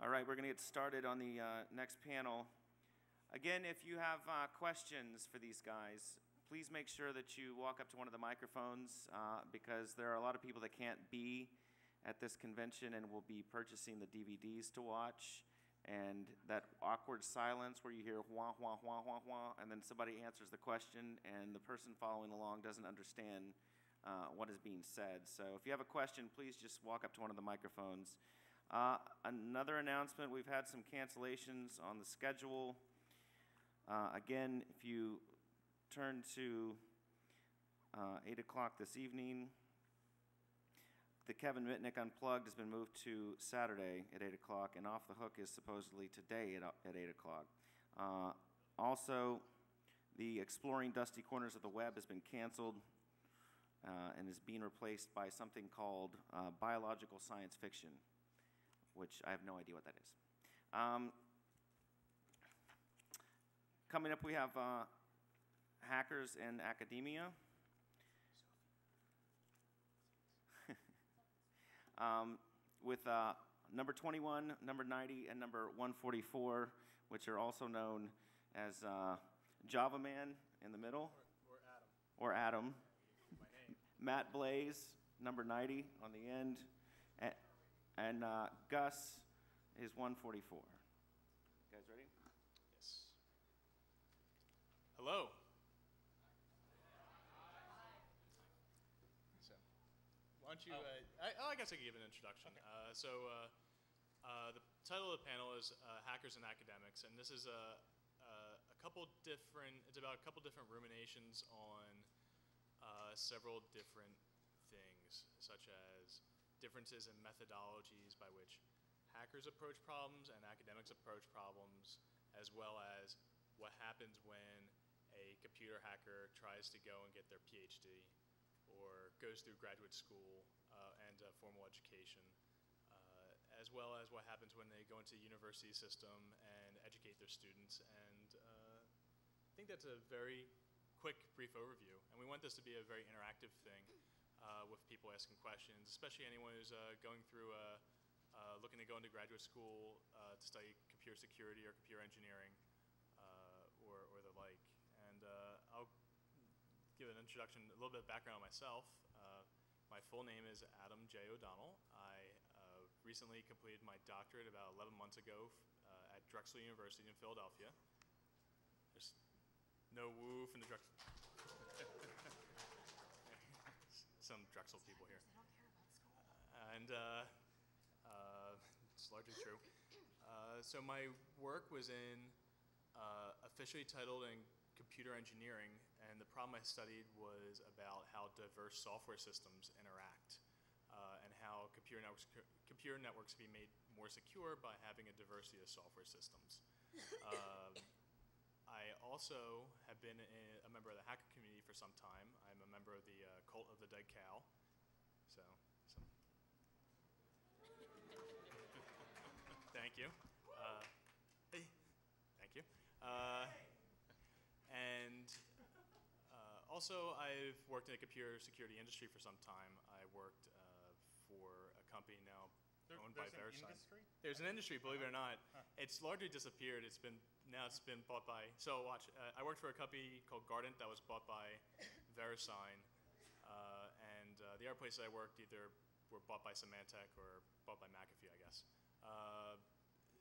All right, we're going to get started on the next panel. Again, if you have questions for these guys, please make sure that you walk up to one of the microphones because there are a lot of people that can't be at this convention and will be purchasing the DVDs to watch. And that awkward silence where you hear wah, wah, wah, wah, wah, and then somebody answers the question and the person following along doesn't understand what is being said. So if you have a question, please just walk up to one of the microphones. Another announcement, we've had some cancellations on the schedule. Again, if you turn to 8 o'clock this evening, the Kevin Mitnick Unplugged has been moved to Saturday at 8 o'clock, and Off the Hook is supposedly today at 8 o'clock. Also, the Exploring Dusty Corners of the Web has been canceled and is being replaced by something called biological science fiction, which I have no idea what that is. Coming up, we have hackers in academia. With number 21, number 90, and number 144, which are also known as Javaman in the middle. Or Adam. My name. Matt Blaze, number 90 on the end. And Gus is 144. You guys ready? Yes. Hello. So, why don't you? I guess I could give an introduction. Okay. The title of the panel is "Hackers and Academics," and this is couple different. It's about a couple different ruminations on several different things, such as differences in methodologies by which hackers approach problems and academics approach problems, as well as what happens when a computer hacker tries to go and get their PhD or goes through graduate school and formal education, as well as what happens when they go into the university system and educate their students. And I think that's a very quick, brief overview. And we want this to be a very interactive thing with people asking questions, especially anyone who's going through, looking to go into graduate school to study computer security or computer engineering or the like. And I'll give an introduction, a little bit of background on myself. My full name is Adam J. O'Donnell. I recently completed my doctorate about 11 months ago at Drexel University in Philadelphia. There's no woo from the Drexel. Some Drexel people here. They don't care about school. And it's largely true. So my work was in officially titled in computer engineering, and the problem I studied was about how diverse software systems interact and how computer networks can be made more secure by having a diversity of software systems. I also have been a member of the hacker community for some time. I'm a member of the Cult of the Dead Cow. So, thank you. Hey, thank you. And also, I've worked in the computer security industry for some time. I worked for a company now owned by VeriSign. There's an industry, believe it or not. It's largely disappeared. It's been bought by. So watch. I worked for a company called Gardent that was bought by VeriSign, and the other places I worked either were bought by Symantec or bought by McAfee, I guess.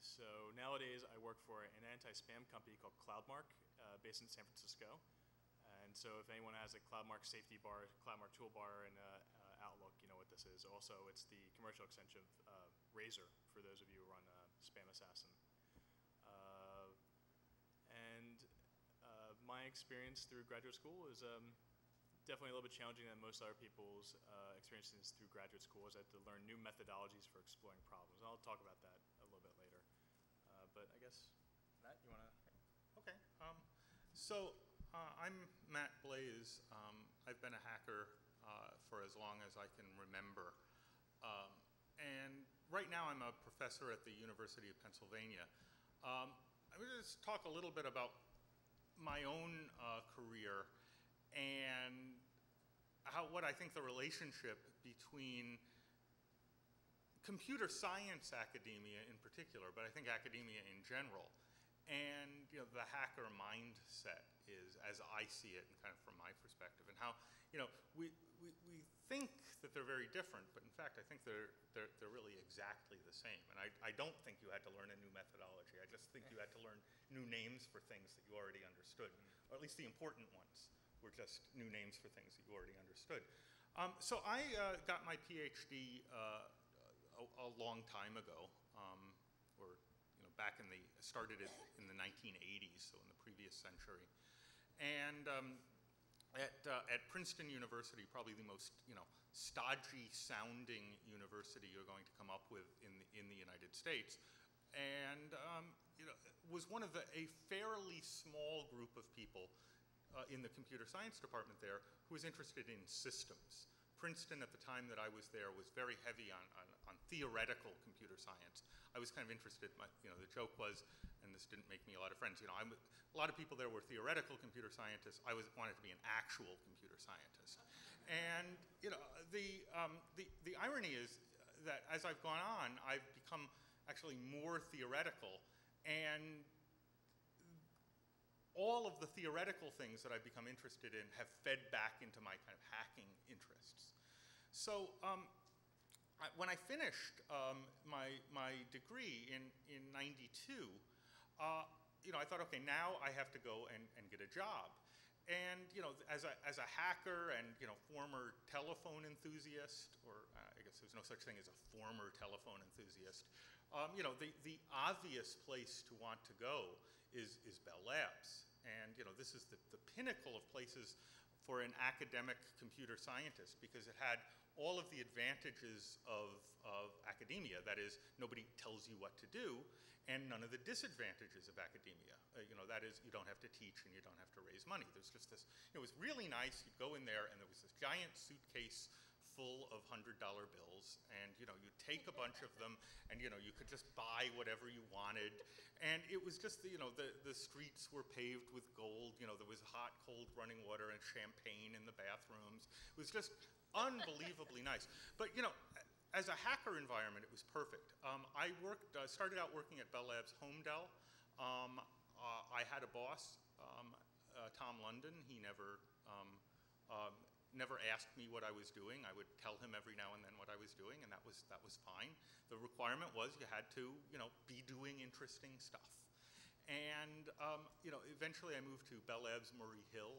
So nowadays I work for an anti-spam company called CloudMark, based in San Francisco. And so if anyone has a CloudMark safety bar, CloudMark toolbar, and Outlook, you know what this is. Also, it's the commercial extension of Razor, for those of you who run Spam Assassin. My experience through graduate school is definitely a little bit challenging than most other people's experiences through graduate school, as I had to learn new methodologies for exploring problems. And I'll talk about that a little bit later. But I guess, Matt, you want to? Okay. I'm Matt Blaze. I've been a hacker for as long as I can remember. And right now I'm a professor at the University of Pennsylvania. I'm going to just talk a little bit about my own career and what I think the relationship between computer science academia in particular, but I think academia in general, and the hacker mindset is, as I see it, and kind of from my perspective, and how we think that they're very different, but in fact I think they're really exactly the same. And I don't think you had to learn a new methodology. I just think you had to learn new names for things that you already understood, or at least the important ones were just new names for things that you already understood. So I got my PhD a long time ago, or back started it in the 1980s, so in the previous century. And at Princeton University, probably the most stodgy sounding university you're going to come up with in the United States, and was one of a fairly small group of people in the computer science department there who was interested in systems. Princeton at the time that I was there was very heavy on theoretical computer science. I was kind of interested, the joke was, and this didn't make me a lot of friends, a lot of people there were theoretical computer scientists. I wanted to be an actual computer scientist. And the irony is that as I've gone on, I've become actually more theoretical, and all of the theoretical things that I've become interested in have fed back into my kind of hacking interests. So when I finished my degree in '92, I thought, okay, now I have to go and get a job. And as a hacker and former telephone enthusiast, or I guess there's no such thing as a former telephone enthusiast, the obvious place to want to go is Bell Labs. And this is the pinnacle of places for an academic computer scientist, because it had all of the advantages of academia. That is, nobody tells you what to do, and none of the disadvantages of academia. That is, you don't have to teach and you don't have to raise money. There's just this, it was really nice. You'd go in there and there was this giant suitcase full of $100 bills, and you'd take a bunch of them, and you could just buy whatever you wanted. And it was just, the streets were paved with gold. There was hot, cold running water and champagne in the bathrooms. It was just unbelievably nice. But as a hacker environment, it was perfect. I started out working at Bell Labs Home Dell. I had a boss, Tom London. He never asked me what I was doing. I would tell him every now and then what I was doing, and that was fine. The requirement was you had to be doing interesting stuff. And eventually I moved to Bell Labs Murray Hill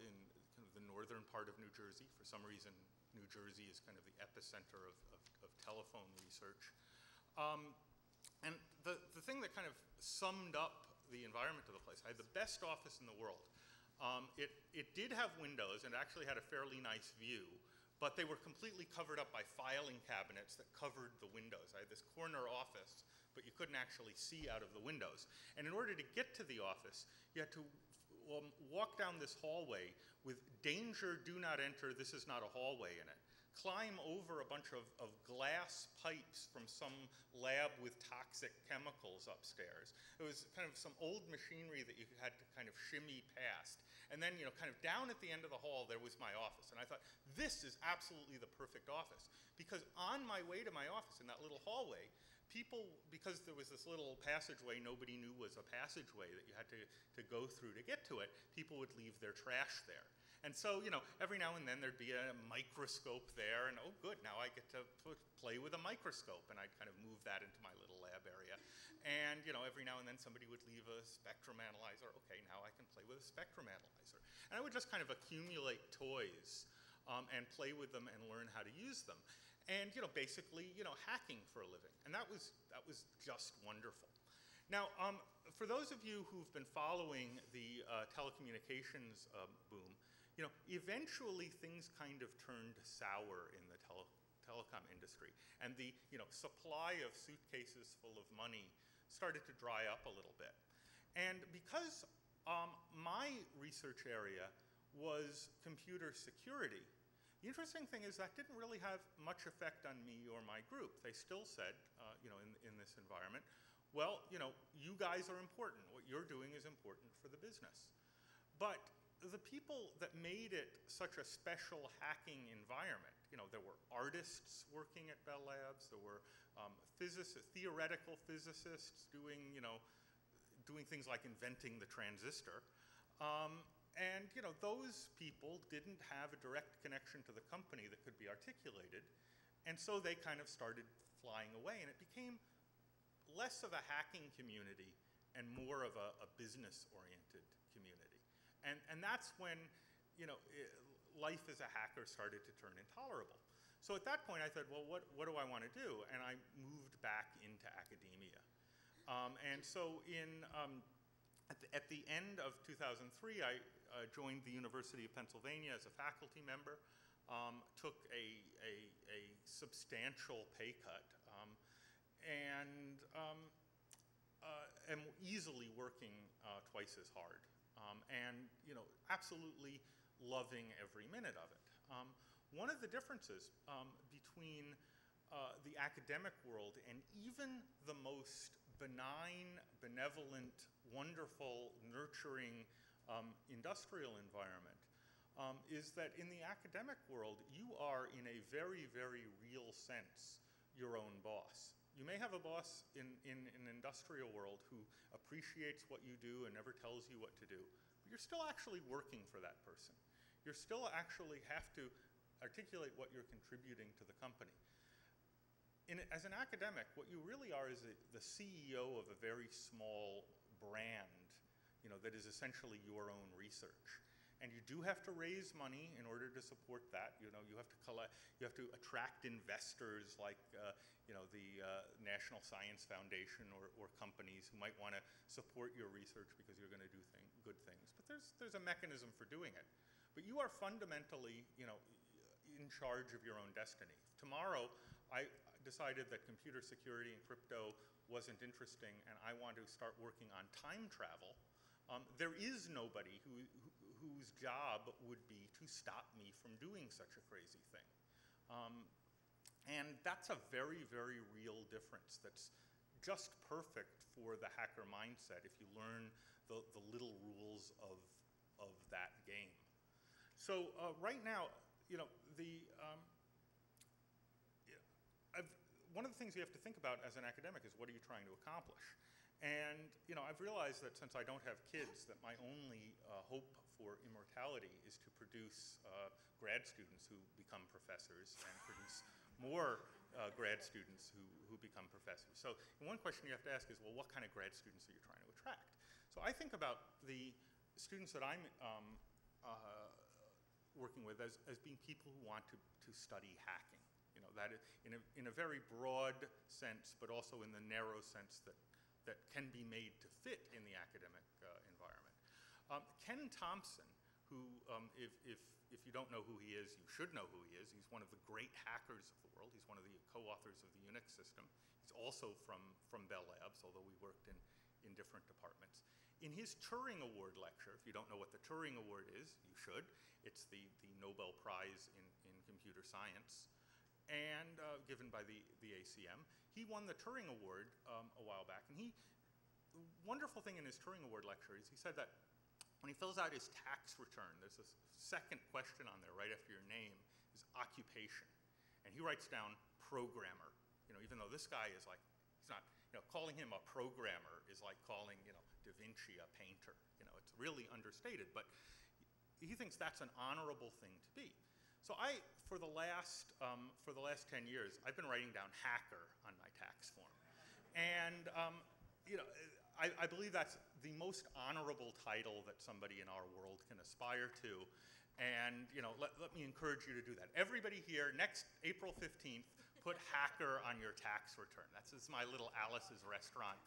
in kind of the northern part of New Jersey. For some reason, New Jersey is kind of the epicenter of telephone research. And the thing that kind of summed up the environment of the place, I had the best office in the world. It did have windows and actually had a fairly nice view, but they were completely covered up by filing cabinets that covered the windows. I had this corner office, but you couldn't actually see out of the windows. And in order to get to the office, you had to walk down this hallway with "Danger, do not enter, this is not a hallway" in it. Climb over a bunch of glass pipes from some lab with toxic chemicals upstairs. It was kind of some old machinery that you had to kind of shimmy past. And then, kind of down at the end of the hall, there was my office. And I thought, this is absolutely the perfect office. Because on my way to my office in that little hallway, people, because there was this little passageway nobody knew was a passageway that you had to go through to get to it, people would leave their trash there. And so, every now and then there'd be a microscope there, and oh good, now I get to play with a microscope, and I'd kind of move that into my little lab area. And every now and then somebody would leave a spectrum analyzer. Okay, now I can play with a spectrum analyzer. And I would just kind of accumulate toys and play with them and learn how to use them. And basically, hacking for a living. And that was just wonderful. Now, for those of you who've been following the telecommunications boom, eventually things kind of turned sour in the telecom industry, and the supply of suitcases full of money started to dry up a little bit. And because my research area was computer security, the interesting thing is that didn't really have much effect on me or my group. They still said, in this environment, well, you guys are important. What you're doing is important for the business. But the people that made it such a special hacking environment, there were artists working at Bell Labs. There were theoretical physicists doing things like inventing the transistor. And those people didn't have a direct connection to the company that could be articulated. And so they kind of started flying away. And it became less of a hacking community and more of a business-oriented community. And that's when life as a hacker started to turn intolerable. So at that point I thought, well, what do I want to do? And I moved back into academia. And so at the end of 2003, I joined the University of Pennsylvania as a faculty member, took a substantial pay cut, and am easily working twice as hard, and absolutely loving every minute of it. One of the differences between the academic world and even the most benign, benevolent, wonderful, nurturing industrial environment is that in the academic world, you are in a very, very real sense your own boss. You may have a boss in an industrial world who appreciates what you do and never tells you what to do, but you're still actually working for that person. You still actually have to articulate what you're contributing to the company. As an academic, what you really are is the CEO of a very small brand, that is essentially your own research. And you do have to raise money in order to support that. You have to collect, you have to attract investors like the National Science Foundation or companies who might want to support your research because you're going to do good things. But there's a mechanism for doing it. But you are fundamentally, in charge of your own destiny. Tomorrow, I decided that computer security and crypto wasn't interesting, and I want to start working on time travel. There is nobody whose job would be to stop me from doing such a crazy thing. And that's a very, very real difference that's just perfect for the hacker mindset if you learn the little rules of that game. So right now, one of the things you have to think about as an academic is what are you trying to accomplish? And I've realized that since I don't have kids, that my only hope for immortality is to produce grad students who become professors and produce more grad students who become professors. So one question you have to ask is, well, what kind of grad students are you trying to attract? So I think about the students that I'm working with as being people who want to study hacking. That in a very broad sense, but also in the narrow sense that can be made to fit in the academic environment. Ken Thompson, who, if you don't know who he is, you should know who he is. He's one of the great hackers of the world. He's one of the co-authors of the Unix system. He's also from Bell Labs, although we worked in different departments. In his Turing Award lecture, if you don't know what the Turing Award is, you should. It's the Nobel Prize in computer science, and given by the ACM. He won the Turing Award a while back, and the wonderful thing in his Turing Award lecture is he said that when he fills out his tax return, there's a second question on there right after your name, is occupation. And he writes down programmer. Even though this guy is like, he's not, calling him a programmer is like calling, Da Vinci a painter. It's really understated, but he thinks that's an honorable thing to be. So for the last 10 years, I've been writing down hacker on my tax form. And, I believe that's the most honorable title that somebody in our world can aspire to. And, let me encourage you to do that. Everybody here, next April 15th, put hacker on your tax return. This is my little Alice's Restaurant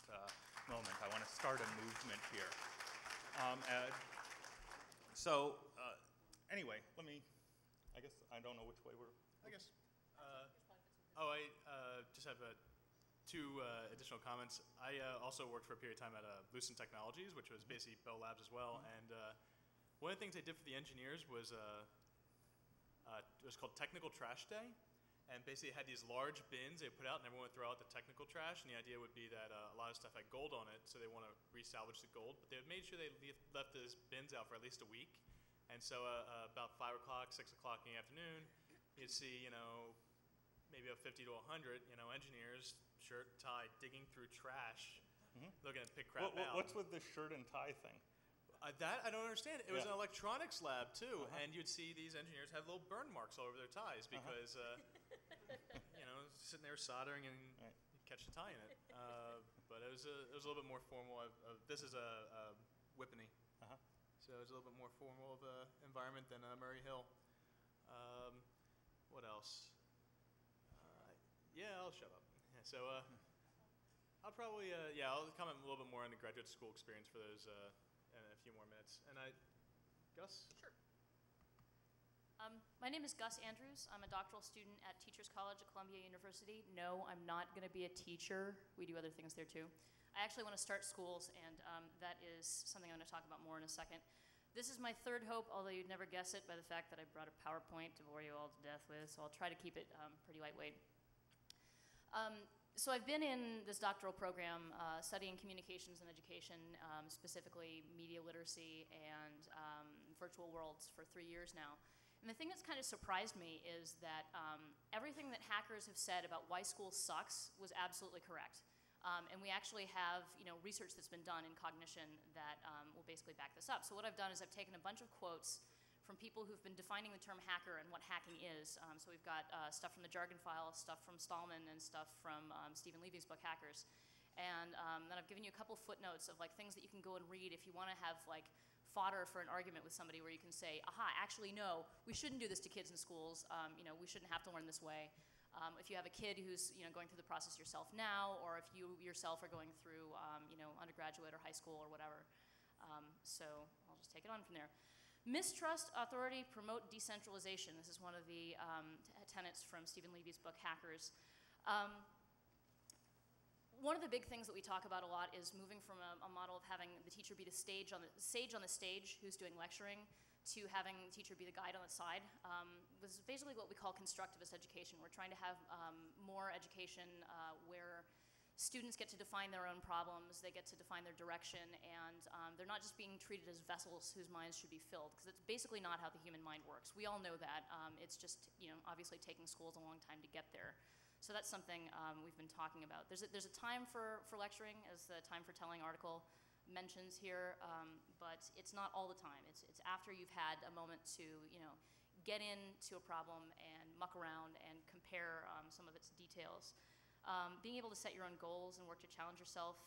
moment. I want to start a movement here. Anyway, I guess I don't know which way we're... I guess. I just have two additional comments. I also worked for a period of time at Lucent Technologies, which was basically Bell Labs as well. And one of the things I did for the engineers was it was called Technical Trash Day. And basically it had these large bins they put out, and everyone would throw out the technical trash. And the idea would be that a lot of stuff had gold on it, so they want to resalvage the gold. But they had made sure they left those bins out for at least a week. And so about 5 o'clock, 6 o'clock in the afternoon, you'd see, maybe of 50 to 100, engineers, shirt, tie, digging through trash, looking to pick crap out. What's with the shirt and tie thing? That I don't understand. It was Yeah. an electronics lab too, and you'd see these engineers have little burn marks all over their ties because, sitting there soldering and you catch the tie in it. But it was a little bit more formal. This is a Whippany, so it was a little bit more formal of an environment than Murray Hill. What else? I'll shut up. Yeah, so I'll probably I'll comment a little bit more on the graduate school experience for those in a few more minutes. And Gus? Sure. My name is Gus Andrews. I'm a doctoral student at Teachers College at Columbia University. No, I'm not going to be a teacher. We do other things there too. I actually want to start schools, and that is something I'm going to talk about more in a second. This is my third hope, although you'd never guess it by the fact that I brought a PowerPoint to bore you all to death with, so I'll try to keep it pretty lightweight. So I've been in this doctoral program studying communications and education, specifically media literacy and virtual worlds for 3 years now. And the thing that's kind of surprised me is that everything that hackers have said about why school sucks was absolutely correct. And we actually have research that's been done in cognition that will basically back this up. So what I've done is I've taken a bunch of quotes from people who've been defining the term hacker and what hacking is. So we've got stuff from the Jargon File, stuff from Stallman, and stuff from Stephen Levy's book, Hackers. And then I've given you a couple footnotes of things that you can go and read if you want to have fodder for an argument with somebody where you can say, aha, actually no, we shouldn't do this to kids in schools. We shouldn't have to learn this way. If you have a kid who's going through the process yourself now, or if you yourself are going through undergraduate or high school or whatever. So I'll just take it on from there. Mistrust, authority, promote decentralization. This is one of the tenets from Stephen Levy's book, Hackers. One of the big things that we talk about a lot is moving from a model of having the teacher be the sage on the stage who's doing lecturing to having the teacher be the guide on the side. This is basically what we call constructivist education. We're trying to have more education where students get to define their own problems, they get to define their direction, and they're not just being treated as vessels whose minds should be filled, because it's basically not how the human mind works. We all know that. It's just, obviously taking schools a long time to get there. So that's something we've been talking about. There's a time for lecturing, as the Time for Telling article mentions here, but it's not all the time. It's after you've had a moment to, get into a problem and muck around and compare some of its details. Being able to set your own goals and work to challenge yourself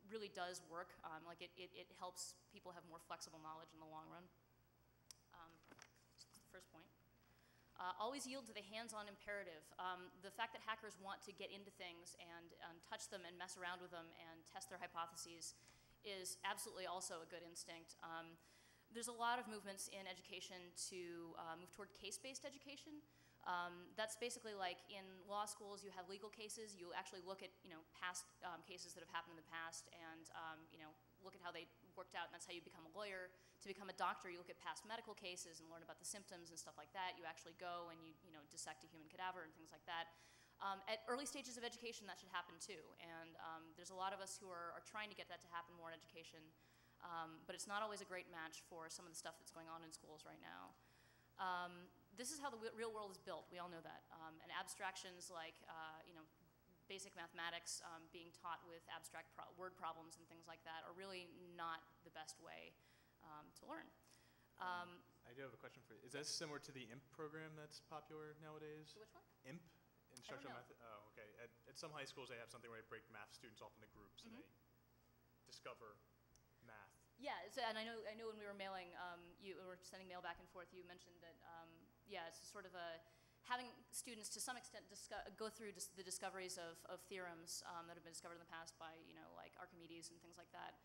really does work. It helps people have more flexible knowledge in the long run. So that's the first point. Always yield to the hands-on imperative. The fact that hackers want to get into things and touch them and mess around with them and test their hypotheses is absolutely also a good instinct. There's a lot of movements in education to move toward case-based education. That's basically like in law schools, you have legal cases. You actually look at past cases that have happened in the past and look at how they worked out, and that's how you become a lawyer. To become a doctor, you look at past medical cases and learn about the symptoms and stuff like that. You actually go and you dissect a human cadaver and things like that. At early stages of education, that should happen too. And there's a lot of us who are trying to get that to happen more in education. But it's not always a great match for some of the stuff that's going on in schools right now. This is how the real world is built. We all know that. And abstractions like basic mathematics being taught with abstract word problems and things like that are really not the best way to learn. I do have a question for you. Is that similar to the IMP program that's popular nowadays? Which one? IMP? Instructional method? Oh, okay. At some high schools, they have something where they break math students off into groups and they discover math. Yeah, and I know when we were mailing, you were sending mail back and forth, you mentioned that, it's sort of having students to some extent go through the discoveries of theorems that have been discovered in the past by, like Archimedes and things like that,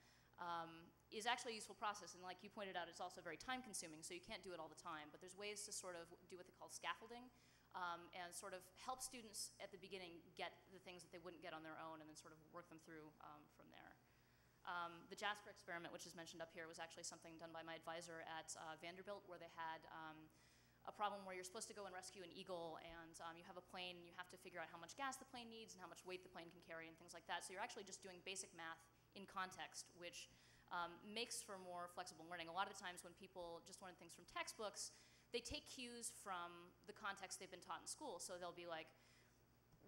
is actually a useful process. And like you pointed out, it's also very time consuming, so you can't do it all the time. But there's ways to sort of do what they call scaffolding and sort of help students at the beginning get the things that they wouldn't get on their own and then sort of work them through from there. The Jasper Experiment, which is mentioned up here, was actually something done by my advisor at Vanderbilt, where they had a problem where you're supposed to go and rescue an eagle, and you have a plane, and you have to figure out how much gas the plane needs and how much weight the plane can carry and things like that. So you're actually just doing basic math in context, which makes for more flexible learning. A lot of the times when people just learn things from textbooks, they take cues from the context they've been taught in school. So they'll be like,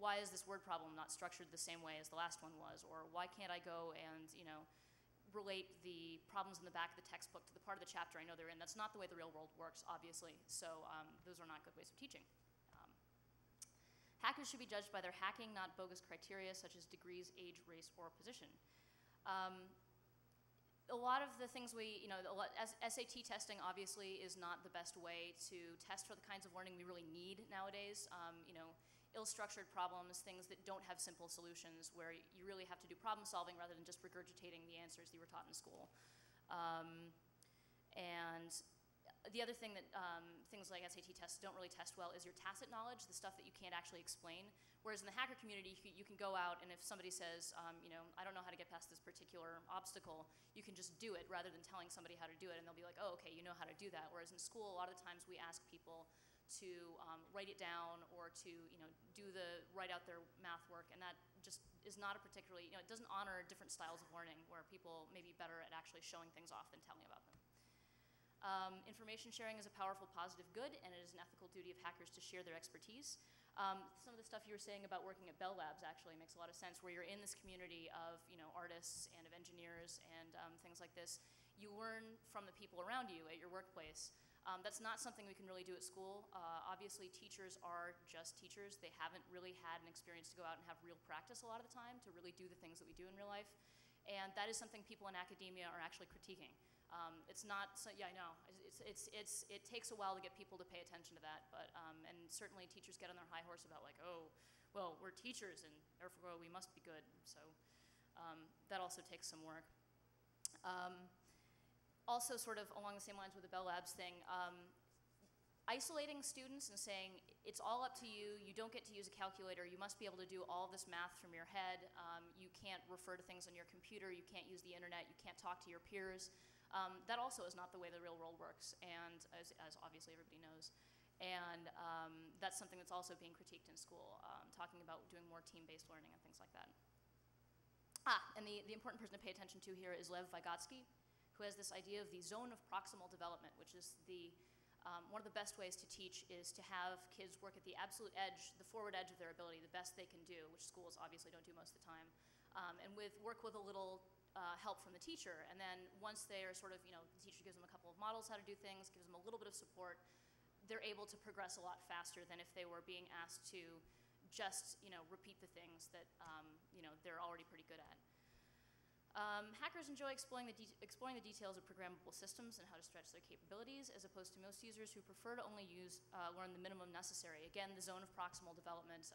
why is this word problem not structured the same way as the last one was? Or why can't I go and, relate the problems in the back of the textbook to the part of the chapter I know they're in? That's not the way the real world works, obviously. So those are not good ways of teaching. Hackers should be judged by their hacking, not bogus criteria such as degrees, age, race, or position. A lot of the things SAT testing obviously is not the best way to test for the kinds of learning we really need nowadays. Ill-structured problems, things that don't have simple solutions, where you really have to do problem solving rather than just regurgitating the answers you were taught in school. And the other thing that things like SAT tests don't really test well is your tacit knowledge, the stuff that you can't actually explain. Whereas in the hacker community, you can go out, and if somebody says, I don't know how to get past this particular obstacle, you can just do it rather than telling somebody how to do it, and they'll be like, oh, okay, you know how to do that. Whereas in school, a lot of the times we ask people to write it down or to write out their math work, and that just is not a particularly, it doesn't honor different styles of learning where people may be better at actually showing things off than telling about them. Information sharing is a powerful positive good, and it is an ethical duty of hackers to share their expertise. Some of the stuff you were saying about working at Bell Labs actually makes a lot of sense, where you're in this community of artists and of engineers and things like this. You learn from the people around you at your workplace. That's not something we can really do at school. Obviously, teachers are just teachers. They haven't really had an experience to go out and have real practice a lot of the time to really do the things that we do in real life. And that is something people in academia are actually critiquing. It's not, yeah, I know. It takes a while to get people to pay attention to that, but, and certainly teachers get on their high horse about like, oh, well, we're teachers and therefore we must be good. So that also takes some work. Also sort of along the same lines with the Bell Labs thing, isolating students and saying, it's all up to you, you don't get to use a calculator, you must be able to do all this math from your head, you can't refer to things on your computer, you can't use the internet, you can't talk to your peers. That also is not the way the real world works, and as obviously everybody knows. And that's something that's also being critiqued in school, talking about doing more team-based learning and things like that. And the important person to pay attention to here is Lev Vygotsky, who has this idea of the zone of proximal development, which is one of the best ways to teach is to have kids work at the absolute edge, the forward edge of their ability, the best they can do, which schools obviously don't do most of the time, and work with a little help from the teacher. And then once they are sort of, the teacher gives them a couple of models how to do things, gives them a little bit of support, they're able to progress a lot faster than if they were being asked to just, repeat the things that, they're already pretty good at. Hackers enjoy exploring the details of programmable systems and how to stretch their capabilities, as opposed to most users who prefer to only learn the minimum necessary. Again, the zone of proximal development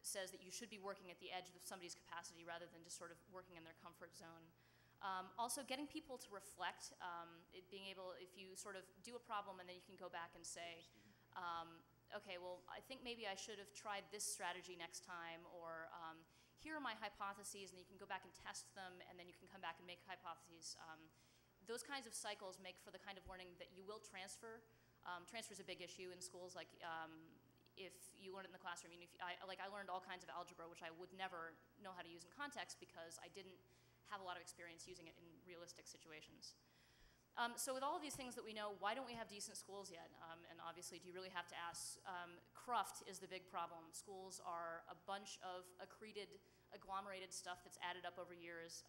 says that you should be working at the edge of somebody's capacity rather than just sort of working in their comfort zone. Also, getting people to reflect, being able, if you sort of do a problem and then you can go back and say, okay, well, I think maybe I should have tried this strategy next time, or here are my hypotheses, and you can go back and test them, and then you can come back and make hypotheses. Those kinds of cycles make for the kind of learning that you will transfer. Transfer is a big issue in schools, like if you learn it in the classroom. I learned all kinds of algebra, which I would never know how to use in context because I didn't have a lot of experience using it in realistic situations. So with all of these things that we know, why don't we have decent schools yet? And obviously, do you really have to ask? Cruft is the big problem. Schools are a bunch of accreted, agglomerated stuff that's added up over years.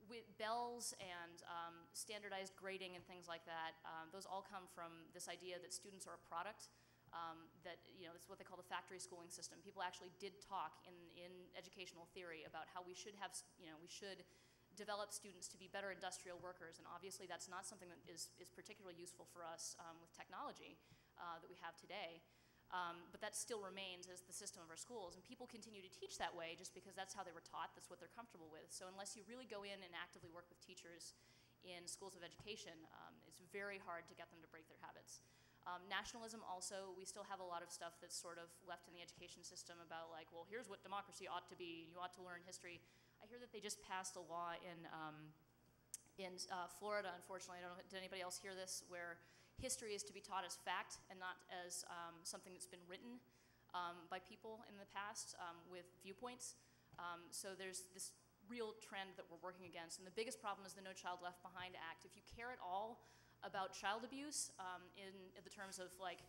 With bells and standardized grading and things like that, those all come from this idea that students are a product. This is what they call the factory schooling system. People actually did talk in educational theory about how we should have, we should develop students to be better industrial workers, and obviously that's not something that is particularly useful for us with technology that we have today. But that still remains as the system of our schools, and people continue to teach that way just because that's how they were taught, that's what they're comfortable with. So unless you really go in and actively work with teachers in schools of education, it's very hard to get them to break their habits. Nationalism also, we still have a lot of stuff that's sort of left in the education system about like, well, here's what democracy ought to be, you ought to learn history. I hear that they just passed a law in Florida, unfortunately, I don't know, did anybody else hear this, where history is to be taught as fact and not as something that's been written by people in the past with viewpoints. So there's this real trend that we're working against, and the biggest problem is the No Child Left Behind Act. If you care at all about child abuse in the terms of like,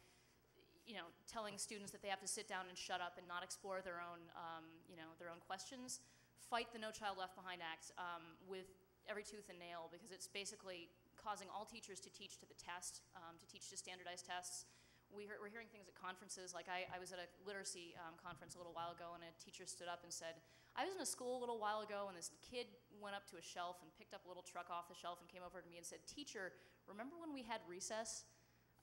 telling students that they have to sit down and shut up and not explore their own, their own questions. Fight the No Child Left Behind Act with every tooth and nail, because it's basically causing all teachers to teach to the test, to teach to standardized tests. We're hearing things at conferences, like I was at a literacy conference a little while ago, and a teacher stood up and said, I was in a school a little while ago, and this kid went up to a shelf and picked up a little truck off the shelf and came over to me and said, teacher, remember when we had recess?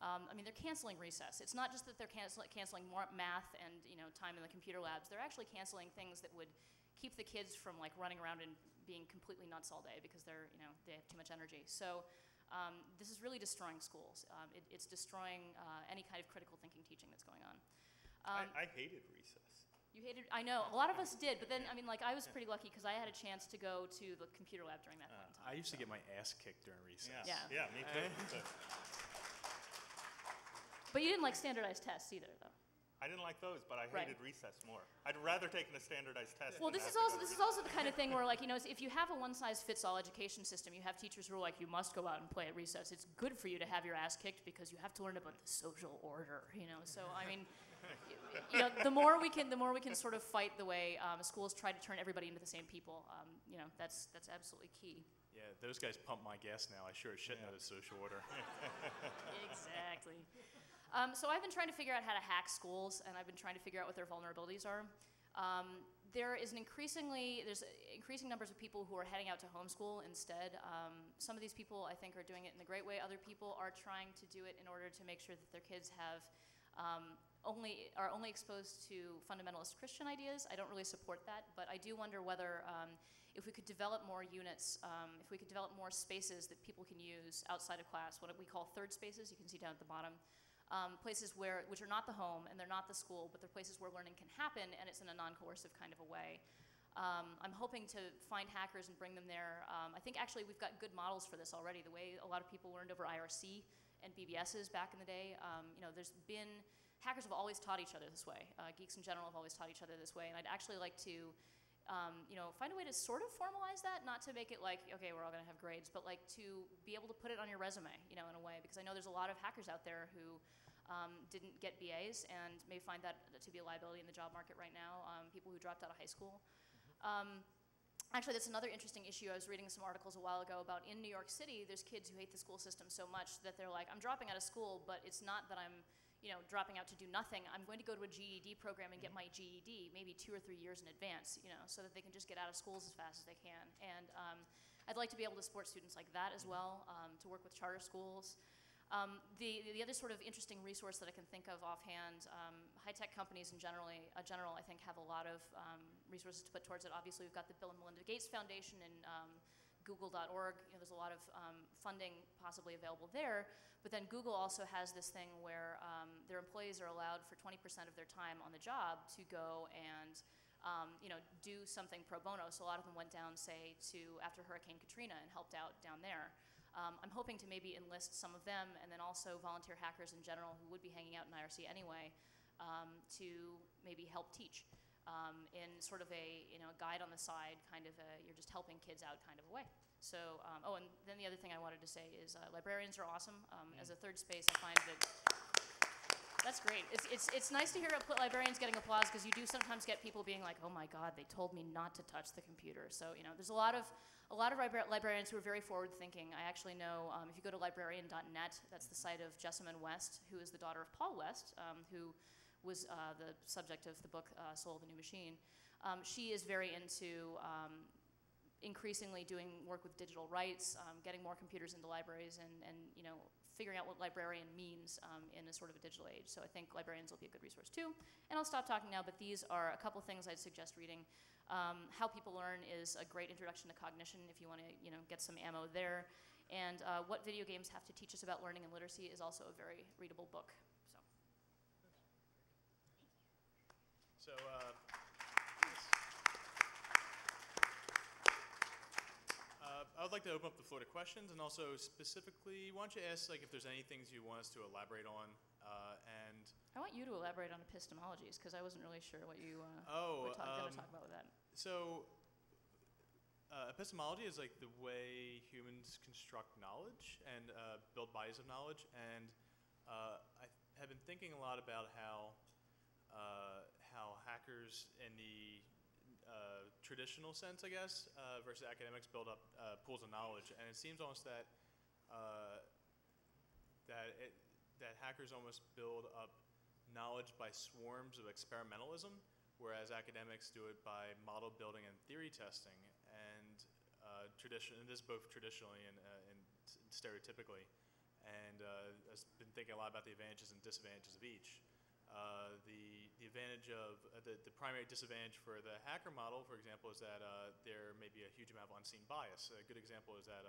They're canceling recess. It's not just that they're canceling more math and time in the computer labs. They're actually canceling things that would keep the kids from like running around and being completely nuts all day because they have too much energy. So this is really destroying schools. It's destroying any kind of critical thinking teaching that's going on. I hated recess. You hated? I know. A lot of us did, but then I was pretty lucky because I had a chance to go to the computer lab during that point in time. I used to get my ass kicked during recess. Yeah. Yeah, me too. But you didn't like standardized tests either, though. I didn't like those, but I hated recess more. I'd rather taken a standardized test. Well, this is also the kind of thing where, like, if you have a one-size-fits-all education system, you have teachers who are like, you must go out and play at recess. It's good for you to have your ass kicked because you have to learn about the social order, So the more we can sort of fight the way schools try to turn everybody into the same people. That's absolutely key. Yeah, those guys pump my gas now. I sure as shit know the social order. Exactly. So I've been trying to figure out how to hack schools, and I've been trying to figure out what their vulnerabilities are. There's increasing numbers of people who are heading out to homeschool instead. Some of these people, I think, are doing it in a great way. Other people are trying to do it in order to make sure that their kids are only exposed to fundamentalist Christian ideas. I don't really support that, but I do wonder whether if we could develop more units, if we could develop more spaces that people can use outside of class, what we call third spaces, you can see down at the bottom. Places which are not the home and they're not the school, but they're places where learning can happen, and it's in a non-coercive kind of a way. I'm hoping to find hackers and bring them there. I think actually we've got good models for this already. The way a lot of people learned over IRC and BBSs back in the day, hackers have always taught each other this way. Geeks in general have always taught each other this way, and I'd actually like to find a way to sort of formalize that, not to make it like, okay, we're all gonna have grades, but like to be able to put it on your resume, in a way, because I know there's a lot of hackers out there who didn't get BAs and may find that to be a liability in the job market right now, people who dropped out of high school. Actually, that's another interesting issue. I was reading some articles a while ago about in New York City, there's kids who hate the school system so much that they're like, I'm dropping out of school, but it's not that I'm dropping out to do nothing. I'm going to go to a GED program and get my GED maybe 2 or 3 years in advance, so that they can just get out of schools as fast as they can. And I'd like to be able to support students like that as well, to work with charter schools. The other sort of interesting resource that I can think of offhand, high-tech companies in general, I think, have a lot of resources to put towards it. Obviously, we've got the Bill and Melinda Gates Foundation and Google.org. There's a lot of funding possibly available there. But then Google also has this thing where their employees are allowed for 20% of their time on the job to go and do something pro bono. So a lot of them went down, say, after Hurricane Katrina and helped out down there. I'm hoping to maybe enlist some of them, and then also volunteer hackers in general who would be hanging out in IRC anyway, to maybe help teach in sort of a guide on the side, kind of you're just helping kids out kind of a way. So, and then the other thing I wanted to say is librarians are awesome. As a third space, I find that that's great. It's nice to hear librarians getting applause, because you do sometimes get people being like, oh my God, they told me not to touch the computer. So, there's a lot of librarians who are very forward-thinking. I actually know, if you go to librarian.net, that's the site of Jessamine West, who is the daughter of Paul West, who was the subject of the book Soul of the New Machine. She is very into increasingly doing work with digital rights, getting more computers into libraries, and figuring out what librarian means in a sort of a digital age. So I think librarians will be a good resource too. And I'll stop talking now, but these are a couple things I'd suggest reading. How People Learn is a great introduction to cognition if you want to get some ammo there. And What Video Games Have to Teach Us About Learning and Literacy is also a very readable book. So, I would like to open up the floor to questions, and also specifically, why don't you ask if there's any things you want us to elaborate on, and I want you to elaborate on epistemologies, because I wasn't really sure what you were going to talk about with that. So, epistemology is like the way humans construct knowledge and build bodies of knowledge. And I have been thinking a lot about how hackers in the traditional sense, I guess, versus academics build up pools of knowledge. And it seems almost that that hackers almost build up knowledge by swarms of experimentalism, whereas academics do it by model building and theory testing. And this is both traditionally and stereotypically. And I've been thinking a lot about the advantages and disadvantages of each. The advantage of the primary disadvantage for the hacker model, for example, is that there may be a huge amount of unseen bias. A good example is that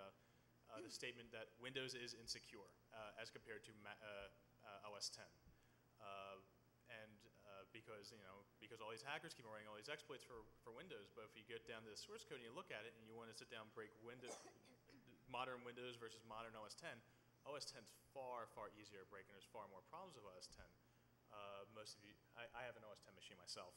the statement that Windows is insecure as compared to OS 10. Because all these hackers keep running all these exploits for Windows, but if you get down to the source code and you look at it and you want to sit down and break modern Windows versus modern OS 10, OS 10 is far, far easier to break, and there's far more problems with OS 10. Most of you, I have an OS 10 machine myself,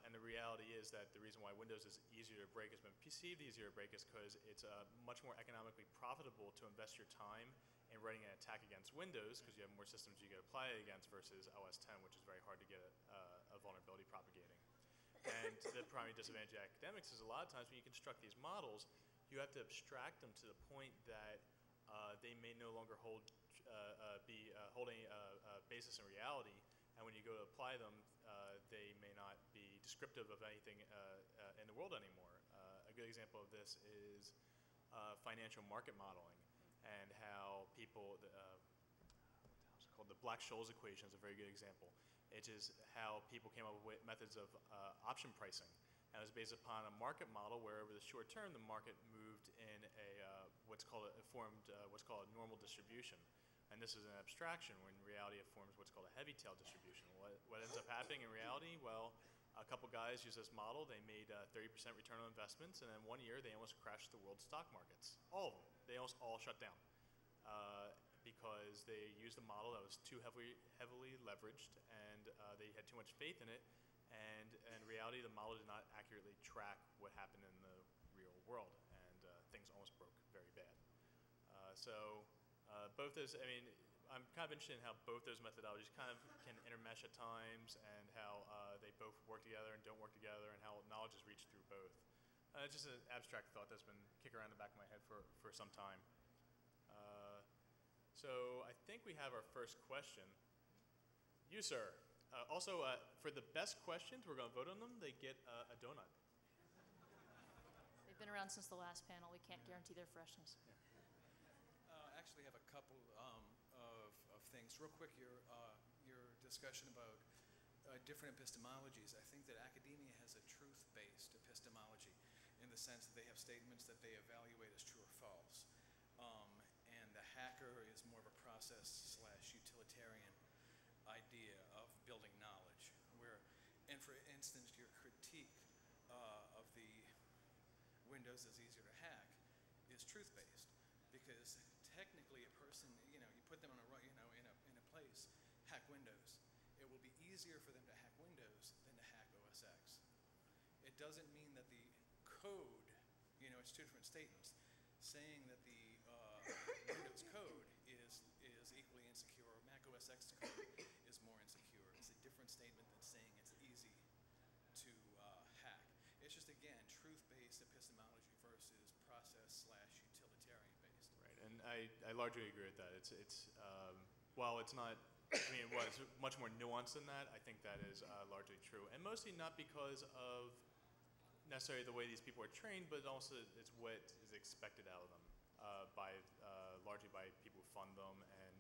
and the reality is that the reason why Windows is easier to break, has been perceived easier to break, is because it's much more economically profitable to invest your time in writing an attack against Windows, because you have more systems you can apply it against, versus OS 10, which is very hard to get a vulnerability propagating. And the primary disadvantage of academics is a lot of times when you construct these models, you have to abstract them to the point that they may no longer be holding a basis in reality, and when you go to apply them, they may not be descriptive of anything in the world anymore. A good example of this is financial market modeling, and how people, what's it called? The Black-Scholes Equation is a very good example. It is how people came up with methods of option pricing. And it was based upon a market model where over the short term, the market moved in what's called a normal distribution. And this is an abstraction, when in reality it forms what's called a heavy tail distribution. What ends up happening in reality? Well, a couple guys used this model, they made 30% return on investments, and then 1 year they almost crashed the world stock markets. All of them. They almost all shut down because they used a model that was too heavily leveraged, and they had too much faith in it. And in reality, the model did not accurately track what happened in the real world, and things almost broke very bad. Both those, I'm kind of interested in how both those methodologies kind of can intermesh at times, and how they both work together and don't work together, and how knowledge is reached through both. It's just an abstract thought that's been kicking around the back of my head for some time. So I think we have our first question. You, sir. Also, for the best questions, we're going to vote on them. They get a donut. They've been around since the last panel. We can't guarantee their freshness. Actually, have a couple of things. Real quick, your discussion about different epistemologies. I think that academia has a truth-based epistemology in the sense that they have statements that they evaluate as true or false. And the hacker is more of a process/utilitarian idea of building knowledge, and for instance, your critique of the Windows is easier to hack is truth-based, because technically a person, you put them in a place, hack Windows. It will be easier for them to hack Windows than to hack OS X. It doesn't mean that the code, it's two different statements. Saying that the Windows code is equally insecure, or Mac OS X code is more insecure. It's a different statement than saying it's easy to hack. It's just, again, truth-based epistemology versus process/utilitarian based. Right, and I largely agree with that. While it's not, it was much more nuanced than that, I think that is largely true. And mostly not because of necessarily the way these people are trained, but also it's what is expected out of them largely by people who fund them, and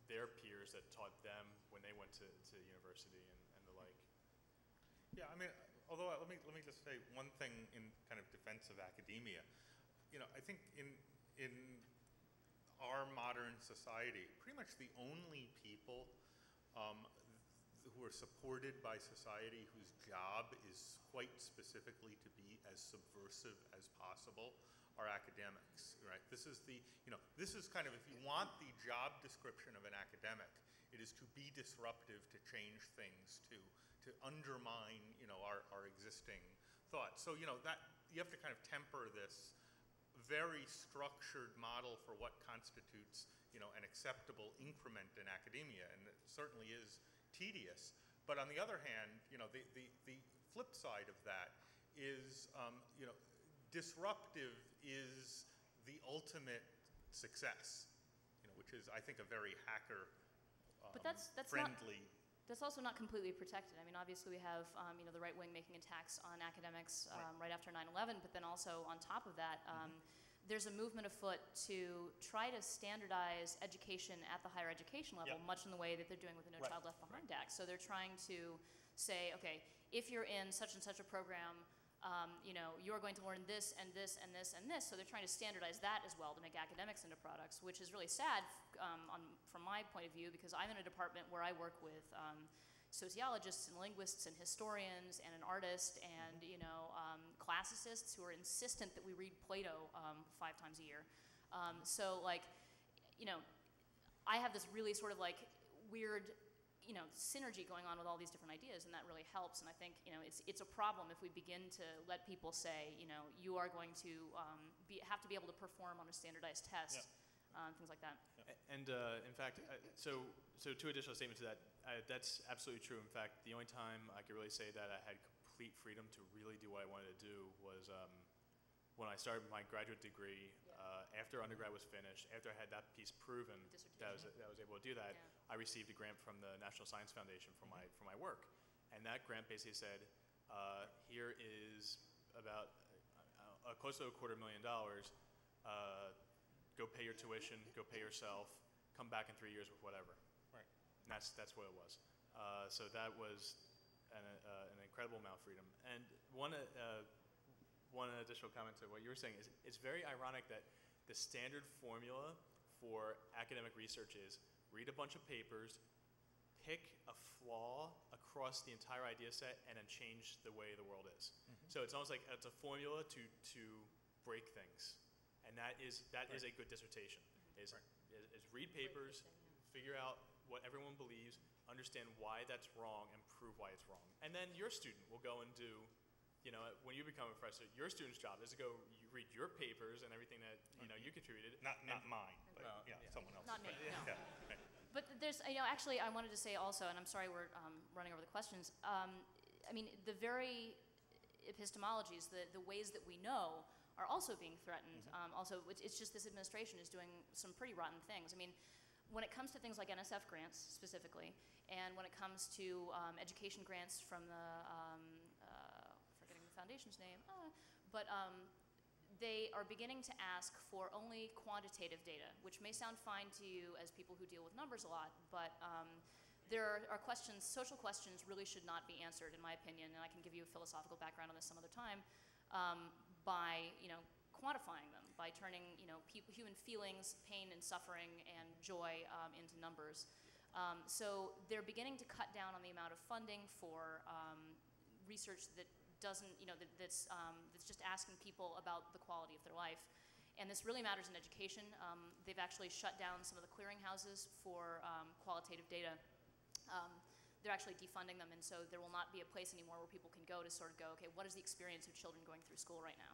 their peers that taught them when they went to university and the like. Yeah, although let me just say one thing in kind of defense of academia. I think in our modern society, pretty much the only people who are supported by society whose job is quite specifically to be as subversive as possible are academics, right? This is kind of, if you want the job description of an academic, it is to be disruptive, to change things, to undermine, our existing thoughts. So, that you have to kind of temper very structured model for what constitutes, an acceptable increment in academia, and it certainly is tedious. But on the other hand, the flip side of that is, disruptive is the ultimate success, which is, I think, a very hacker But that's friendly. That's also not completely protected. I mean, obviously we have, the right wing making attacks on academics right after 9/11, but then also on top of that, there's a movement afoot to try to standardize education at the higher education level, much in the way that they're doing with the No Child Left Behind Act. So they're trying to say, okay, if you're in such and such a program, you're going to learn this and this and this and this. So they're trying to standardize that as well to make academics into products, which is really sad from my point of view, because I'm in a department where I work with sociologists and linguists and historians and an artist and classicists who are insistent that we read Plato 5 times a year. So I have this really sort of weird synergy going on with all these different ideas, and that really helps. And I think it's a problem if we begin to let people say you are going to have to be able to perform on a standardized test, things like that. And in fact, so 2 additional statements to that. That's absolutely true. In fact, the only time I could really say that I had complete freedom to really do what I wanted to do was when I started my graduate degree. After undergrad was finished, after I had that piece proven that I was able to do that, I received a grant from the National Science Foundation for my work, and that grant basically said, here is about close to $250,000. Go pay your tuition, go pay yourself, come back in 3 years with whatever. Right. And that's what it was. So that was an incredible amount of freedom. And one additional comment to what you were saying is it's very ironic that the standard formula for academic research is read a bunch of papers, pick a flaw across the entire idea set, and then change the way the world is. So it's almost like it's a formula to break things. And that is a good dissertation, is read papers, figure out what everyone believes, understand why that's wrong, and prove why it's wrong. And then your student will go and do, when you become a professor, your student's job is to go read your papers and everything that you contributed. Not mine, but someone else. Not me, no. Yeah, right. But there's, actually, I wanted to say also, and I'm sorry we're running over the questions. I mean, the very epistemologies, the ways that we know, are also being threatened. Also, it's just this administration is doing some pretty rotten things. I mean, when it comes to things like NSF grants specifically, and when it comes to education grants from the, forgetting the foundation's name, but they are beginning to ask for only quantitative data, which may sound fine to you as people who deal with numbers a lot, but there are questions, social questions really should not be answered, in my opinion, and I can give you a philosophical background on this some other time, by quantifying them, by turning human feelings, pain and suffering and joy into numbers. So they're beginning to cut down on the amount of funding for research that doesn't, that's just asking people about the quality of their life. And this really matters in education. They've actually shut down some of the clearinghouses for qualitative data. They're actually defunding them, and so there will not be a place anymore where people can go to sort of go, okay, what is the experience of children going through school right now?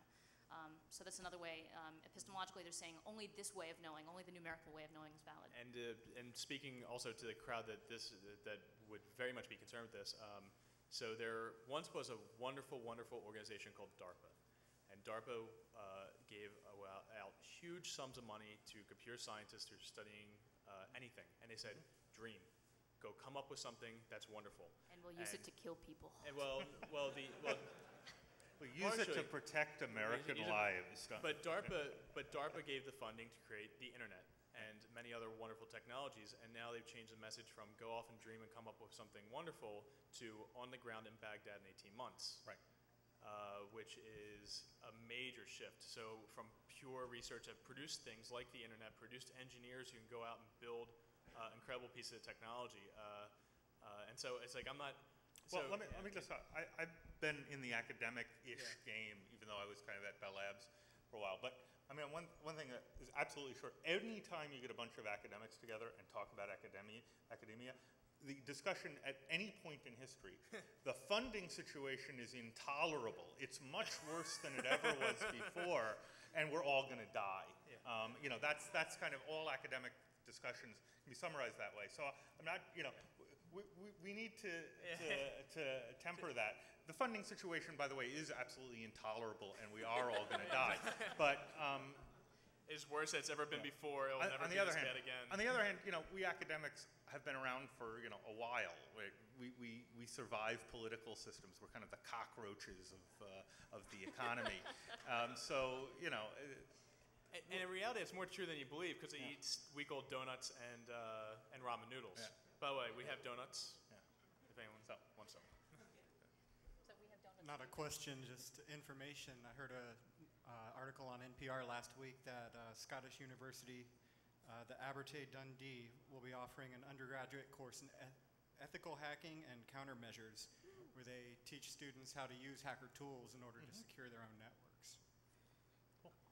So that's another way. Epistemologically, they're saying only this way of knowing, only the numerical way of knowing is valid. And speaking also to the crowd that would very much be concerned with this, so there once was a wonderful, wonderful organization called DARPA, and DARPA gave out huge sums of money to computer scientists who are studying anything, and they said, dream. Go come up with something that's wonderful. And we'll use it to kill people. And We use it to protect American lives. But DARPA gave the funding to create the internet and many other wonderful technologies, and now they've changed the message from go off and dream and come up with something wonderful to on the ground in Baghdad in 18 months. Right. Which is a major shift. So from pure research that produced things like the internet, produced engineers who can go out and build incredible pieces of technology. And so it's like I'm not. Well, let me just. I've been in the academic-ish game, even though I was kind of at Bell Labs for a while. But I mean, one thing that is absolutely sure: any time you get a bunch of academics together and talk about academia, the discussion at any point in history, the funding situation is intolerable. It's much worse than it ever was before. and we're all going to die. You know, that's kind of all academic discussions can be summarized that way. So I'm not, you know, we need to temper that. The funding situation, by the way, is absolutely intolerable, and we are all going to die. But it's worse than it's ever been before. It'll never be this bad again. On the other hand, you know, we academics have been around for, you know, a while. We survive political systems. We're kind of the cockroaches of the economy. So, you know. And in reality, it's more true than you believe, because it eats week-old donuts and ramen noodles. Yeah. By the way, we have donuts. Yeah. If anyone wants some. So we have donuts. Not a question, just information. I heard a article on NPR last week that Scottish University, the Abertay Dundee, will be offering an undergraduate course in ethical hacking and countermeasures, where they teach students how to use hacker tools in order to secure their own networks.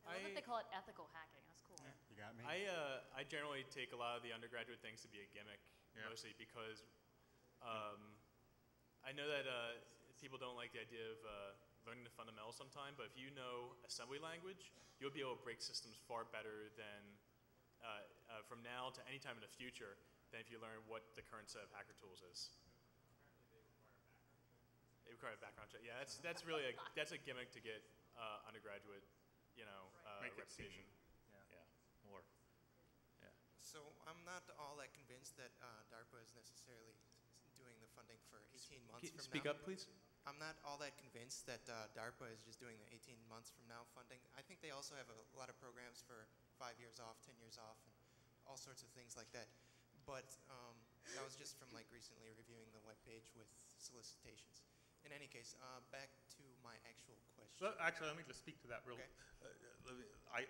I love that they call it ethical hacking. That's cool. Yeah, you got me. I generally take a lot of the undergraduate things to be a gimmick, mostly because I know that people don't like the idea of learning the fundamentals sometime, but if you know assembly language, you'll be able to break systems far better than from now to any time in the future than if you learn what the current set of hacker tools is. They require a background check. Yeah, that's really that's a gimmick to get undergraduate, you know, Make it reputation. More. So I'm not all that convinced that DARPA is necessarily doing the funding for 18 months from Speak now. up, please. I'm not all that convinced that DARPA is just doing the 18 months from now funding. I think they also have a lot of programs for 5 years off, 10 years off, and all sorts of things like that. But that was just from like recently reviewing the webpage with solicitations. In any case, back to my actual question. Well, actually, let me just speak to that real. Okay. I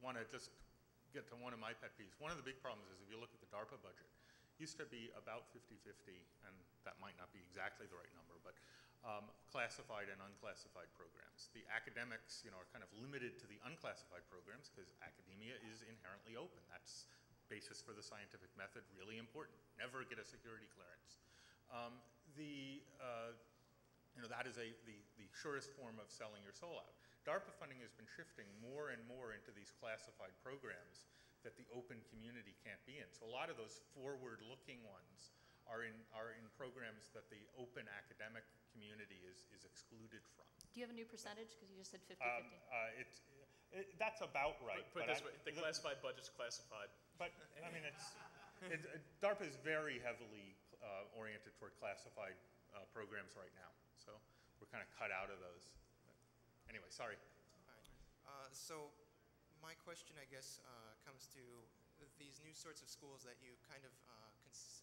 want to just get to one of my pet peeves. One of the big problems is if you look at the DARPA budget, it used to be about 50-50, and that might not be exactly the right number, but classified and unclassified programs. The academics, you know, are kind of limited to the unclassified programs because academia is inherently open. That's basis for the scientific method, really important. Never get a security clearance. You know, that is the surest form of selling your soul out. DARPA funding has been shifting more and more into these classified programs that the open community can't be in. So a lot of those forward-looking ones are in programs that the open academic community is excluded from. Do you have a new percentage? Because you just said 50-50. That's about right. Put it this way, the classified budget's classified. But I mean, DARPA is very heavily oriented toward classified programs right now. So we're kind of cut out of those. But anyway, sorry. All right. So my question, I guess, comes to these new sorts of schools that you kind of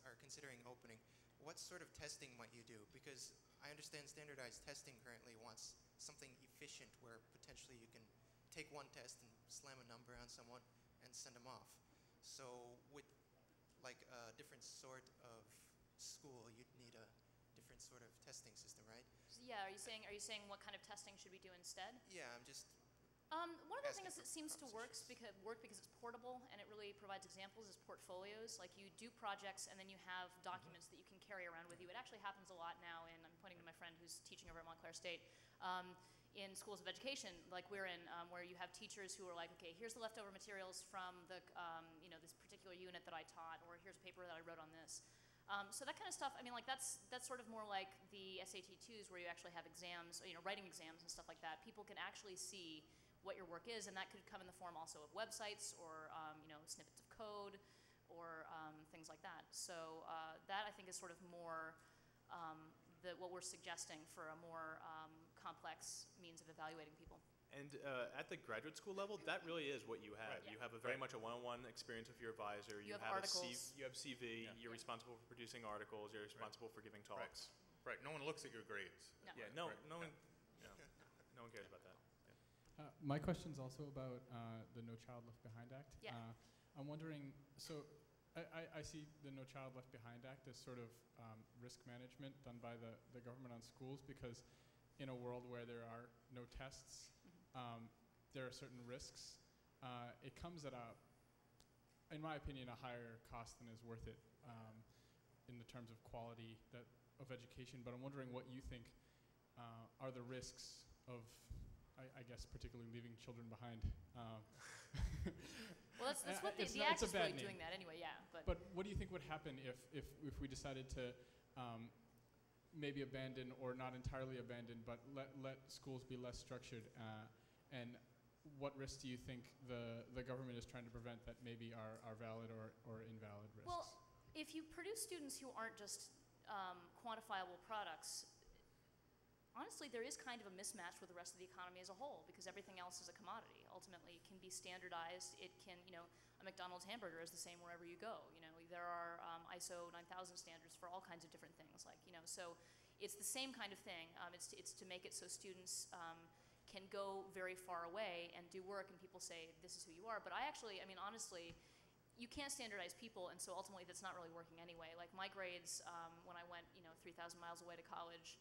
are considering opening. What sort of testing might you do? Because I understand standardized testing currently wants something efficient where potentially you can take one test and slam a number on someone and send them off. So with like a different sort of school, you'd need a different sort of testing system, right? So yeah, are you saying what kind of testing should we do instead? Yeah, I'm just One of the asking things that for seems to work because it's portable and it really provides examples is portfolios. Like you do projects and then you have documents that you can carry around with you. It actually happens a lot now, and I'm pointing to my friend who's teaching over at Montclair State. In schools of education, like we're in, where you have teachers who are like, okay, here's the leftover materials from the, you know, this particular unit that I taught, or here's a paper that I wrote on this. So that kind of stuff, I mean, like that's sort of more like the SAT-2s where you actually have exams, you know, writing exams and stuff like that. People can actually see what your work is, and that could come in the form also of websites or, you know, snippets of code or things like that. So that I think is sort of more what we're suggesting for a more complex means of evaluating people. And at the graduate school level, that really is what you have. Right. You have a very much a one-on-one experience with your advisor. You have a articles. you have CV. You're responsible for producing articles. You're responsible for giving talks. Right. No one looks at your grades. No. Yeah. No one. Yeah. No one cares about that. Yeah. My question's also about the No Child Left Behind Act. Yeah. I'm wondering, so I see the No Child Left Behind Act as sort of risk management done by the government on schools, because in a world where there are no tests, there are certain risks. It comes at in my opinion, a higher cost than is worth it in the terms of quality of education. But I'm wondering what you think are the risks of I guess particularly leaving children behind. Well, that's what the it's act a is bad really name. doing that anyway, yeah. But what do you think would happen if we decided to maybe abandon, or not entirely abandon, but let schools be less structured? And what risks do you think the government is trying to prevent that maybe are valid or invalid risks? Well, if you produce students who aren't just quantifiable products, honestly, there is kind of a mismatch with the rest of the economy as a whole, because everything else is a commodity. Ultimately, it can be standardized. It can, a McDonald's hamburger is the same wherever you go. There are ISO 9000 standards for all kinds of different things, so it's the same kind of thing. It's to make it so students can go very far away and do work, and people say, this is who you are. But honestly, you can't standardize people, and so ultimately that's not really working anyway. Like my grades, when I went, 3,000 miles away to college,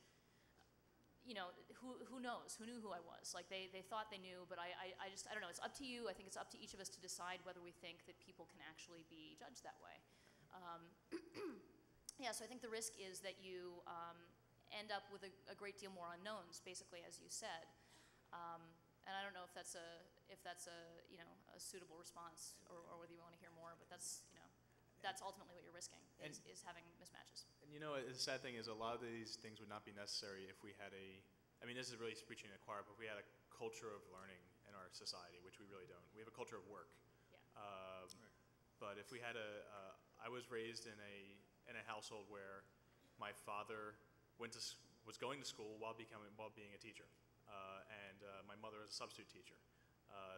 who knows? Who knew who I was? Like they thought they knew, but I don't know. It's up to you. I think it's up to each of us to decide whether we think that people can actually be judged that way. Yeah, so I think the risk is that you end up with a great deal more unknowns, basically, as you said. And I don't know if that's a suitable response, or whether you want to hear more, but that's ultimately what you're risking, is having mismatches. And the sad thing is a lot of these things would not be necessary if we had this is really preaching to the choir, but if we had a culture of learning in our society, which we really don't. We have a culture of work. Yeah. But if we had I was raised in a household where my father was going to school while being a teacher, and my mother was a substitute teacher.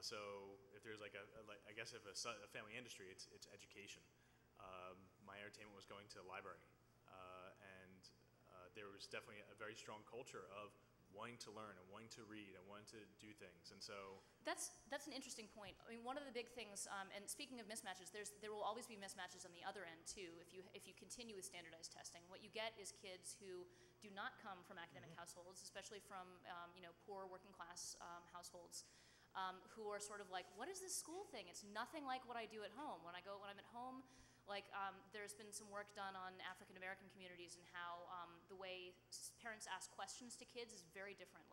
So if there's I guess if a family industry, it's education. My entertainment was going to the library, and there was definitely a very strong culture of wanting to learn and wanting to read and wanting to do things, and so that's an interesting point. One of the big things, and speaking of mismatches, there will always be mismatches on the other end too. If you continue with standardized testing, what you get is kids who do not come from academic households, especially from poor working class households, who are sort of like, what is this school thing? It's nothing like what I do at home. When I'm at home, there's been some work done on African American communities and how the way parents ask questions to kids is very different.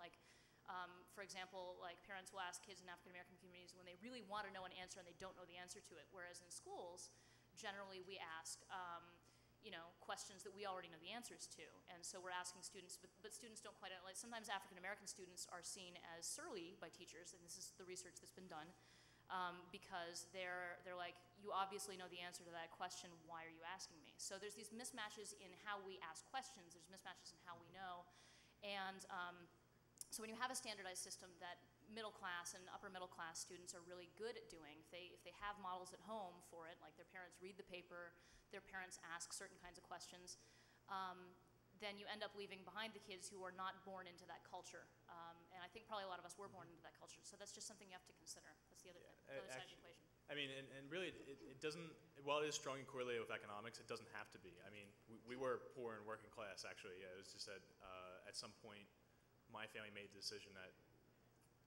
For example, parents will ask kids in African American communities when they really want to know an answer and they don't know the answer to it. Whereas in schools, generally we ask questions that we already know the answers to. And so we're asking students, but students don't quite, sometimes African American students are seen as surly by teachers, and this is the research that's been done, because they're like, you obviously know the answer to that question, why are you asking me? So there's these mismatches in how we ask questions, there's mismatches in how we know, and so when you have a standardized system that middle class and upper middle class students are really good at doing, if they have models at home for it, like their parents read the paper, their parents ask certain kinds of questions, then you end up leaving behind the kids who are not born into that culture. And I think probably a lot of us were born into that culture, so that's just something you have to consider. That's the other side of the equation. And really, it doesn't, while it is strongly correlated with economics, it doesn't have to be. We were poor and working class, actually. Yeah, it was just that at some point, my family made the decision that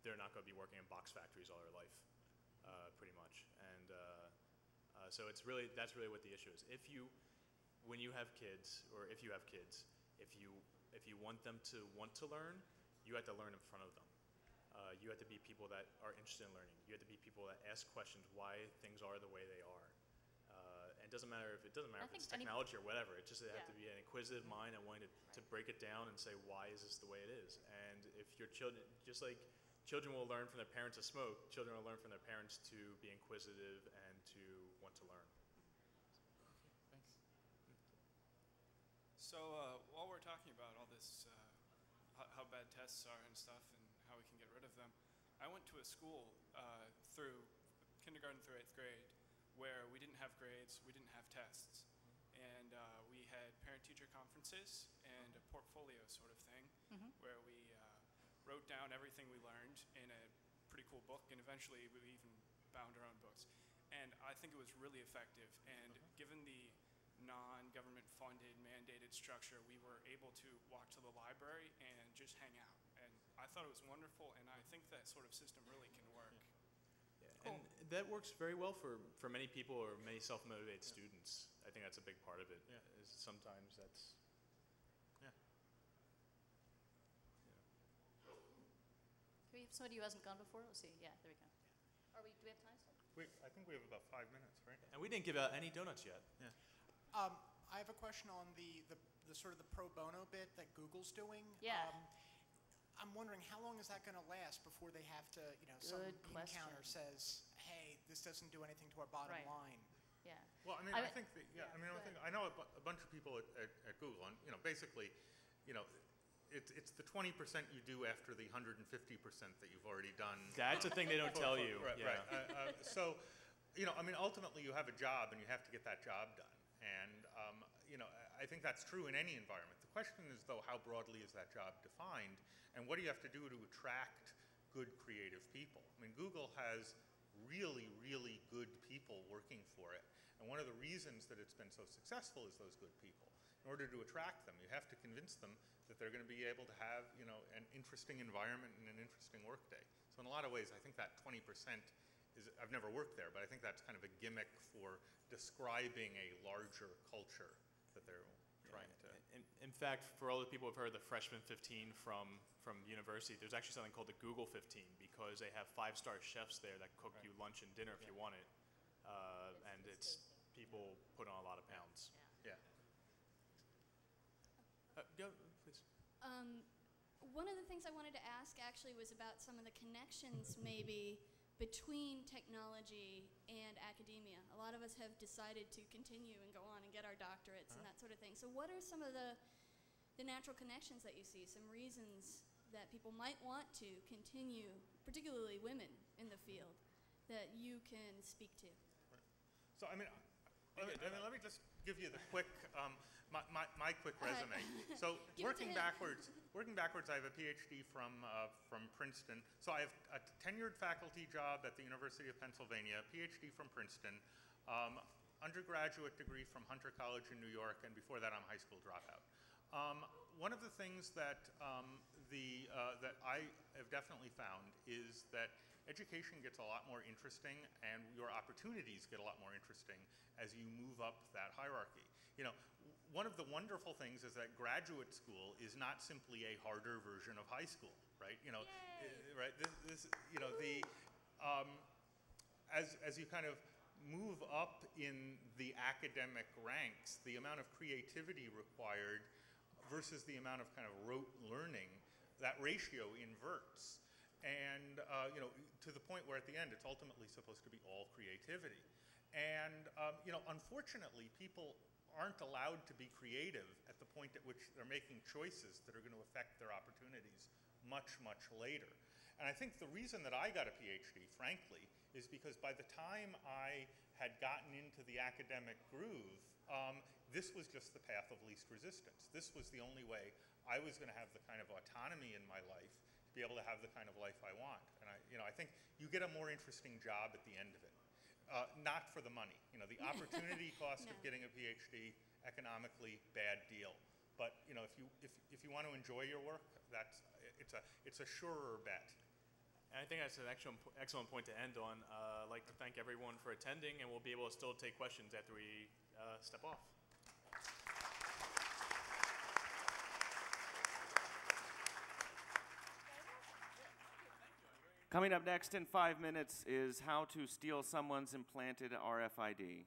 they're not going to be working in box factories all their life, pretty much. And so that's really what the issue is. When you have kids, or if you have kids, if you want them to want to learn, you have to learn in front of them. You have to be people that are interested in learning. You have to be people that ask questions why things are the way they are. And it doesn't matter if it's technology or whatever. It just have to be an inquisitive mind and wanting to break it down and say, why is this the way it is? And if your children, just like children will learn from their parents to smoke, children will learn from their parents to be inquisitive and to want to learn. Thanks. So while we're talking about all this, how bad tests are and stuff and how we can get rid of them, I went to a school through kindergarten through 8th grade where we didn't have grades, we didn't have tests. And we had parent-teacher conferences and a portfolio sort of thing where we wrote down everything we learned in a pretty cool book, and eventually we even bound our own books. And I think it was really effective, and given the non-government funded, mandated structure, we were able to walk to the library and just hang out. And I thought it was wonderful, and I think that sort of system really can work. Yeah. Cool. And that works very well for many people or many self-motivated students. I think that's a big part of it. Yeah. Is sometimes that's, Do we somebody who hasn't gone before? Let's see. Yeah, there we go. Do we have time still? I think we have about 5 minutes, right? And we didn't give out any donuts yet. Yeah. I have a question on the sort of the pro bono bit that Google's doing. Yeah. I'm wondering how long is that going to last before they have to, some Good bean question. counter says, hey, this doesn't do anything to our bottom Right. line. Yeah. Well, I mean, I think that, I know a bunch of people at Google, and basically, it's the 20% you do after the 150% that you've already done. That's a thing they don't tell you. Right, Yeah. right. So, ultimately you have a job and you have to get that job done. And, I think that's true in any environment. The question is, though, how broadly is that job defined? And what do you have to do to attract good creative people? I mean, Google has really, really good people working for it. And one of the reasons that it's been so successful is those good people. In order to attract them, you have to convince them that they're going to be able to have, an interesting environment and an interesting workday. So in a lot of ways, I think that 20% is, I've never worked there, but I think that's kind of a gimmick for describing a larger culture that they're trying to. In fact, for all the people who've heard the freshman 15 from university, there's actually something called the Google 15 because they have 5-star chefs there that cook you lunch and dinner if you want it. And it's people put on a lot of pounds. Yeah. Go, please. One of the things I wanted to ask actually was about some of the connections maybe between technology and academia. A lot of us have decided to continue and go on and get our doctorates and that sort of thing. So what are some of the natural connections that you see, some reasons that people might want to continue, particularly women in the field, that you can speak to? So, let me just give you the quick, my quick resume. So, working backwards, I have a PhD from Princeton. So I have a tenured faculty job at the University of Pennsylvania, a PhD from Princeton, undergraduate degree from Hunter College in New York, and before that I'm a high school dropout. One of the things that that I have definitely found is that education gets a lot more interesting and your opportunities get a lot more interesting as you move up that hierarchy. One of the wonderful things is that graduate school is not simply a harder version of high school, right? Right? As you kind of move up in the academic ranks, the amount of creativity required versus the amount of kind of rote learning, that ratio inverts. And, to the point where at the end it's ultimately supposed to be all creativity. And, unfortunately, people aren't allowed to be creative at the point at which they're making choices that are going to affect their opportunities much, much later. And I think the reason that I got a PhD, frankly, is because by the time I had gotten into the academic groove, this was just the path of least resistance. This was the only way I was going to have the kind of autonomy in my life to be able to have the kind of life I want. And I think you get a more interesting job at the end of it. Not for the money. The opportunity cost of getting a PhD, economically, bad deal. But if you want to enjoy your work, it's a surer bet. And I think that's an excellent point to end on. I'd like to thank everyone for attending, and we'll be able to still take questions after we step off. Coming up next in 5 minutes is how to steal someone's implanted RFID.